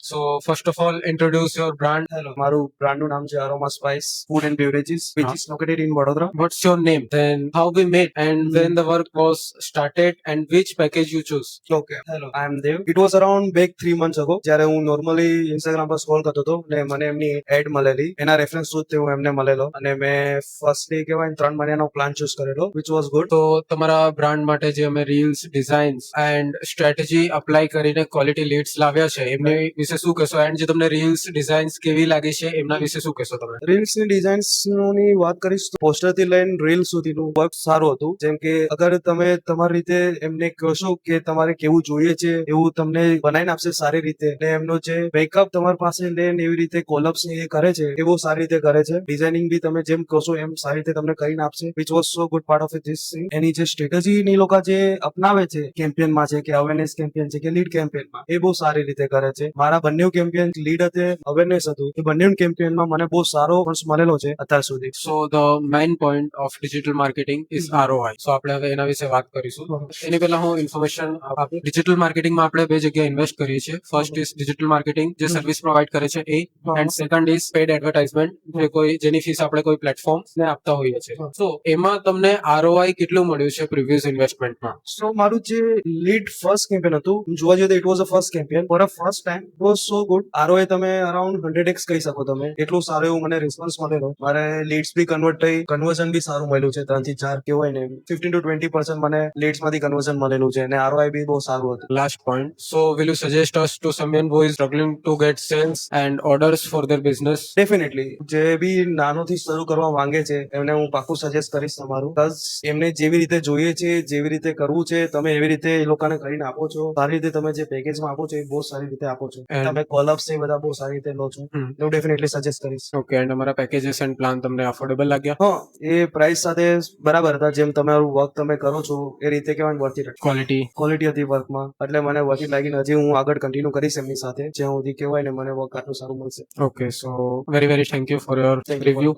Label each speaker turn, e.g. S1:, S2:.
S1: So first of all, introduce your brand.
S2: Hello, મારું બ્રાન્ડનું નામ છે aroma spice food and beverages which is located in Vadodara.
S1: What's your name? Then how we met and when the work was started and which package you choose.
S2: Okay, hello, I am Dev. It was around back 3 months ago જ્યારે હું normally Instagram પર scroll કરતો હતો ને મને એમની add મળેલી. એના રેફરન્સ થ્રુ હું એમને મળેલો અને મેં ફર્સ્ટલી કહેવાય 3 મહિનાનો પ્લાન ચૂઝ કરેલો which was good.
S1: તો તમારા બ્રાન્ડ માટે જે અમે reels designs and strategy apply કરીને ક્વોલિટી લીડ્સ લાવ્યા છે એમની વિશે શું કહેશો એન્ડ જે તમને રીલ્સ ડિઝાઇન્સ કેવી લાગી છે એમના વિશે શું કહેશો તમે.
S2: રીલ્સની ડિઝાઇન્સની વાત કરીશ તો પોસ્ટરથી લઈને રીલ સુધીનું વર્ક સારું હતું. જેમ કે અગર તમે તમારી રીતે એમને કહેશો કે તમારે કેવું જોઈએ છે એવું તમને બનાવીને આપશે સારી રીતે. ને એમનો જે મેકઅપ તમારી પાસે લઈને એવી રીતે કોલપ્સ એ કરે છે એ બહુ સારી રીતે કરે છે. ડિઝાઇનિંગ બી તમે જેમ કહશો એમ સારી રીતે તમને કરીને આપશે which was so good part of this thing. એની જે સ્ટ્રેટેજી ની લોકો જે અપનાવે છે કેમ્પેનમાં છે કે અવેરનેસ કેમ્પેન છે કે લીડ કેમ્પેનમાં એ બહુ સારી રીતે કરે છે. મારા બંને કેમ્પેન લીડ hatte અવેરનેસ હતું એ બંને કેમ્પેનમાં મને બહુ સારો ફંડ્સ મળેલો છે અત્યાર સુધી.
S1: So the main point of digital marketing is ROI. So આપણે હવે એના વિશે વાત કરીશું. એની પહેલા હું ઇન્ફોર્મેશન આપું. ડિજિટલ માર્કેટિંગમાં આપણે બે જગ્યાએ ઇન્વેસ્ટ કરીએ છીએ. ફર્સ્ટ ઇઝ ડિજિટલ માર્કેટિંગ જે સર્વિસ પ્રોવાઇડ કરે છે એ, and second is paid advertisement જે કોઈ જેની ફીસ આપણે કોઈ પ્લેટફોર્મ ને આપતા હોઈએ છીએ. તો એમાં તમને ROI કેટલું મળ્યું છે પ્રીવિયસ ઇન્વેસ્ટમેન્ટમાં.
S2: સો મારું જે લીડ ફર્સ્ટ કેમ્પેન હતું જોવા જઈએ તો it was a first campaign for a first time. It was so good. ROI તમે અરાઉન્ડ 100x કહી શકો તમે. એટલું સારું એવું મને રિસ્પોન્સ મળેલો. મારે લીડ્સ બી કન્વર્ટ થઈ, કન્વર્ઝન બી સારું મળ્યું છે. 3 થી 4 કેવાય ને 15 to 20% મને લીડ્સ માંથી કન્વર્ઝન મળેલું છે અને ROI બી બહુ સારું હતું.
S1: Last point. So will you suggest us to someone who is struggling to get sales and orders for their business?
S2: Definitely જે બી નાનોથી શરૂ કરવા માંગે છે એમને હું પાકું સજેસ્ટ કરીશ તમારું. પ્લસ એમને જેવી રીતે જોઈએ છે જેવી રીતે કરવું છે તમે એવી રીતે એ લોકોને કરીને આપો છો. સારી રીતે તમે જે પેકેજમાં આપો છો એ બહુ સારી રીતે આપો છો.
S1: And-
S2: તમે કોલઅપ્સ એ બધા બહુ સારી રીતે લો છો. હું ડેફિનેટલી સજેસ્ટ કરીશ.
S1: Okay, and અમારા પેકેजेस એન્ડ પ્લાન તમને અફોર્ડેબલ લાગ્યા?
S2: હા, એ પ્રાઇસ સાથે બરાબર હતા. જેમ તમારું વર્ક તમે કરો છો એ રીતે કહેવાય વર્થ ઇટ. ક્વોલિટી હતી વર્કમાં એટલે મને વર્થ ઇટ લાગીને હજી હું આગળ કન્ટિન્યુ કરીશ એમની સાથે જ્યાં સુધી કહેવાય ને મને વર્ક આટલું સારું મળશે.
S1: Okay, so very very thank you for your
S2: Thank you for-
S1: review.